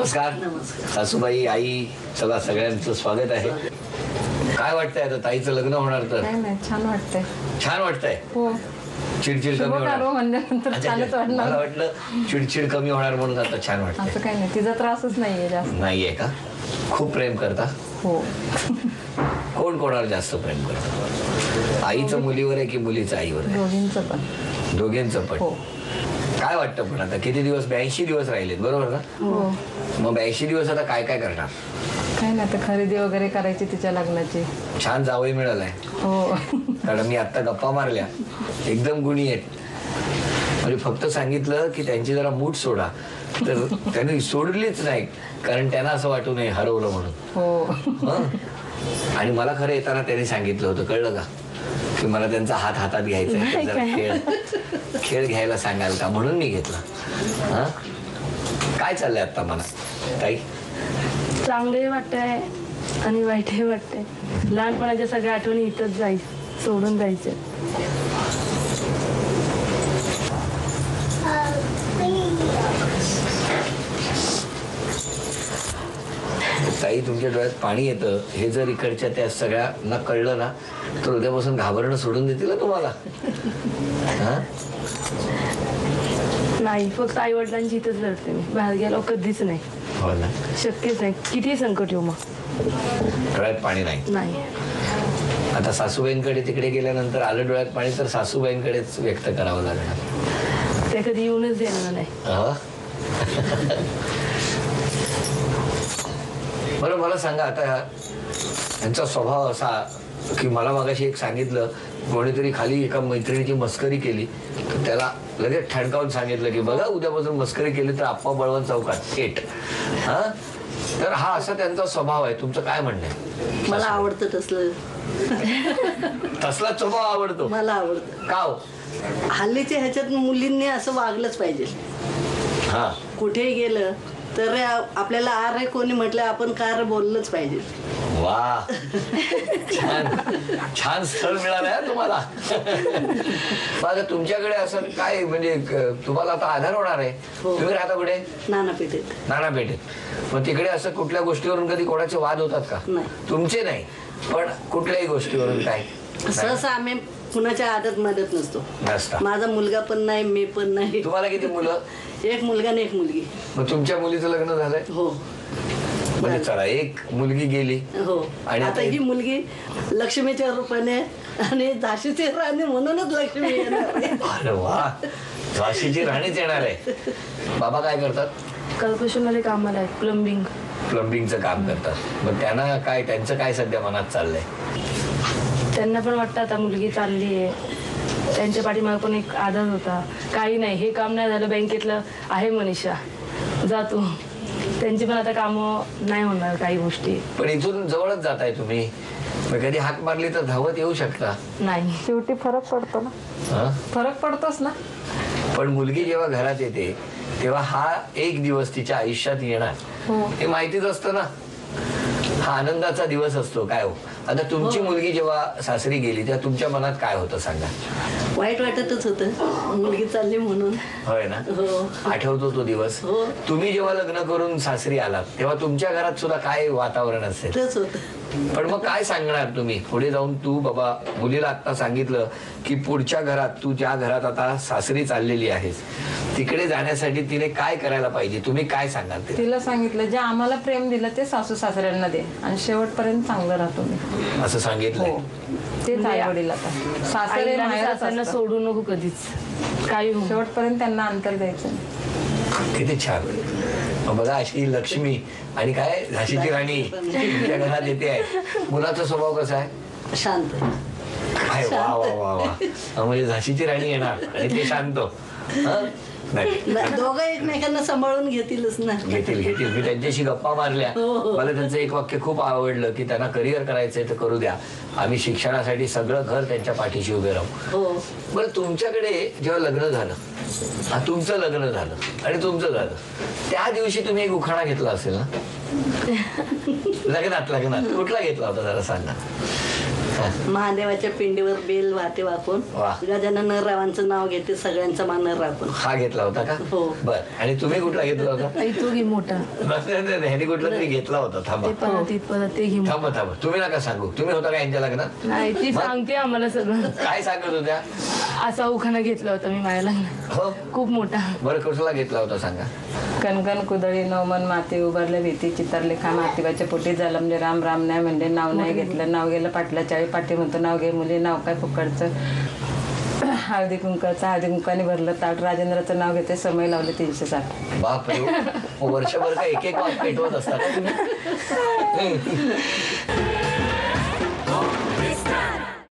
नमस्कार. सासूबाई, आई, चला सगळ्यांचं स्वागत आहे. काय वाटतंय आता ताईचं लग्न होणार तर? काय नाही, छान वाटतंय. छान वाटतंय. हो, चिडचिड कमी होणार म्हणल्यानंतर छानच वाटणार. मला वाटलं चिडचिड कमी होणार म्हणून आता छान वाटतंय. असं काही नाही, तिचा त्रासच नाहीये जास्त. नाहीये का? खूप प्रेम करता? हो. कोण कोणावर जास्त प्रेम करतं? आईचं मुलीवर आहे की मुलीचं आईवर आहे? दोघींचं पण. दोघींचं पण. हो. काय वाटतं पण आता किती दिवस? 82 दिवस राहिलेत बरोबर ना? हो. मग 82 दिवस आता काय काय करणार? काय नाही, तर खरेदी वगैरे करायची तिच्या लग्नाची. छान जावई मिळालाय. हो. कारण मी आता गप्पा मारल्या, एकदम गुणी आहेत. म्हणजे फक्त सांगितलं की त्यांची जरा मूठ सोडा, तर त्यांनी सोडलीच नाही. कारण त्यांना असं वाटू नये हरवलं म्हणून. हो. आणि मला खरं येताना त्यांनी सांगितलं होतं, कळलं का, की मला त्यांचा हात हातात घ्यायचा आहे, तर जरा खेळ घ्यायला सांगाल का, म्हणून मी घेतला. हा, काय चाललंय आता मनात ताई? चांगले वाटतंय आणि वाईटही वाटतंय. लहानपणाच्या सगळ्या आठवणी इथंच सोडून जायचे. ताई, तुमच्या डोळ्यात पाणी येतं. हे जर इकडच्या त्या सगळ्यांना कळलं ना, तर उद्यापासून घाबरणं सोडून देतील ना तुम्हाला. हा, नाही, फक्त आई वडिलांची इथंच लढते मी. बाहेर गेलो कधीच नाही. हो ना. शक्यच नाही, किती संकट येऊ मग. डोळ्यात पाणी नाही. आता सासूबाईंकडे तिकडे गेल्यानंतर आलं डोळ्यात पाणी, तर सासूबाईंकडेच व्यक्त करावं लागणार. ते कधी येऊनच देणार नाही. बरं, मला सांगा आता, यांचा स्वभाव असा की मला मगाशी एक सांगितलं, कोणीतरी खाली एका मैत्रिणीची मस्करी केली तर त्याला लगेच ठणकावून सांगितलं की बघा, उद्यापासून मस्करी केली तर आप्पा बळवंत चौकात थेट. हा, तर हा असा त्यांचा स्वभाव आहे. तुमचं काय म्हणणं आहे? मला आवडतं तसलं. तसला स्वभाव आवडतो मला आवडतं. का हो? हल्लीच्या ह्याच्यात मुलींनी असं वागलंच पाहिजे. हा, कुठेही गेलं तर आपल्याला आरे कोणी म्हटलं आपण कार बोललंच पाहिजे. वा, छान छान स्थळ मिळालंय तुम्हाला. माझं तुमच्याकडे असं काय, म्हणजे तुम्हाला आता आधार होणार आहे. तुम्ही राहता कुठे? नानापेठेत. नानापेठेत. मग तिकडे असं कुठल्या गोष्टीवरून कधी कोणाचे वाद होतात का? नाही. तुमचे नाही, पण कुठल्याही गोष्टीवरून काय? सहसा आम्ही कुणाच्या आदत मदत नसतो. नसता. माझा मुलगा पण नाही, मी पण नाही. तुम्हाला किती मुलं? एक मुलगा आणि एक मुलगी. मग तुमच्या मुलीचं लग्न झालंय? हो. म्हणजे चला, एक मुलगी गेली. हो. आणि आता ही मुलगी लक्ष्मीच्या रूपाने आणि झाशीची राणी म्हणूनच लक्ष्मी येणार. अरे वा, झाशीची राणीच येणार आहे. बाबा काय करतात? कॉर्पोरेशनमध्ये कामाला आहेत, प्लंबिंगचं काम करतात. मग त्यांना काय, त्यांचं काय सध्या मनात चाललंय? त्यांना पण वाटतं आता मुलगी चालली आहे. त्यांच्या पाठीमागे पण एक आधार होता. काही नाही, हे काम नाही झालं, बँकेतलं आहे मनीषा, जा तू. त्यांची पण आता कामं नाही होणार काही गोष्टी. पण इथून जवळच जाताय तुम्ही, मग कधी हाक मारली तर धावत येऊ शकता. नाही, शेवटी फरक पडतो ना. फरक पडतोच ना. पण मुलगी जेव्हा घरात येते तेव्हा हा एक दिवस तिच्या आयुष्यात येणार, हे माहितीच असतं ना. हा आनंदाचा दिवस असतो. काय हो, आता तुमची मुलगी जेव्हा सासरी गेली तेव्हा तुमच्या मनात काय होतं सांगा? वाईट वाटतच होतं, मुलगी चालली म्हणून. होय ना. आठवतो तो दिवस. तुम्ही जेव्हा लग्न करून सासरी आलात तेव्हा तुमच्या घरात सुद्धा काय वातावरण असेल? तेच होतं. पण मग काय सांगणार तुम्ही पुढे जाऊन? तू बाबा मुलीला आता सांगितलं की पुढच्या घरात, तू ज्या घरात आता सासरी चाललेली आहेस तिकडे जाण्यासाठी तिने काय करायला पाहिजे, तुम्ही काय सांगाल? तिला सांगितलं, जे आम्हाला प्रेम दिलं ते सासू सासऱ्यांना दे आणि शेवटपर्यंत चांगलं राहतो मी, असं सांगितलं. तेच आई वडील. आता सासरे सासऱ्यांना सोडू नको कधीच, काही हो. शेवटपर्यंत त्यांना अंतर द्यायचं. किती छान. बघा, अशी लक्ष्मी आणि काय झाशीची राणी तुमच्या घरात येते आहे. मुलाचा स्वभाव कसा आहे? शांत. वा वा वा वा, म्हणजे झाशीची राणी येणार आणि ते शांत. दोघं एकमेकांना सांभाळून घेतीलच ना. घेतील. मी त्यांच्याशी गप्पा मारल्या, मला त्यांचं एक वाक्य खूप आवडलं की त्यांना करिअर करायचंय तर करू द्या, आम्ही शिक्षणासाठी सगळं घर त्यांच्या पाठीशी उभे राहू. बरं, तुमच्याकडे जेव्हा लग्न झालं, तुमचं लग्न झालं आणि तुमचं झालं, त्या दिवशी तुम्ही एक उखाणा घेतला असेल ना? लग्नात कुठला घेतला होता जरा सांगा. महादेवाच्या पिंडीवर बेल वाटे वाकून वा. गजानन रावांचं नाव घेते सगळ्यांचा मान राखून. हा घेतला होता का? हो. बर. आणि तुम्ही कुठला घेतला होता? आई तू घे मोठा. ह्यानी कुठला तरी घेतला होता. थांबा ते परत ते घे मोठा. थांबा थांबा, तुम्ही नका सांगू. तुम्ही होता का यांच्या लग्नात? नाही ती मग? सांगते आम्हाला सगळं. काय सांगत होत्या? असा उखाणा घेतला होता मी माझ्या लग्नात, हो, खूप मोठा. बरं कुठला घेतला होता सांगा. कणकण कुदळी नवमन माती उभारले भीती चितारले खा मातीबाच्या पोटी जलमले राम राम नाही म्हणले नाव नाही घेतलं नाव गेलं पाटला चाळी पाठी म्हणतो नाव घे मुली नाव काय फुकडचं हळदी कुंकाचं हळदी कुंकाने भरलं ताट राजेंद्राचं नाव घेते समय लावले 360. बापरे, वर्षभर का एक एक वाट पेटवत असतात.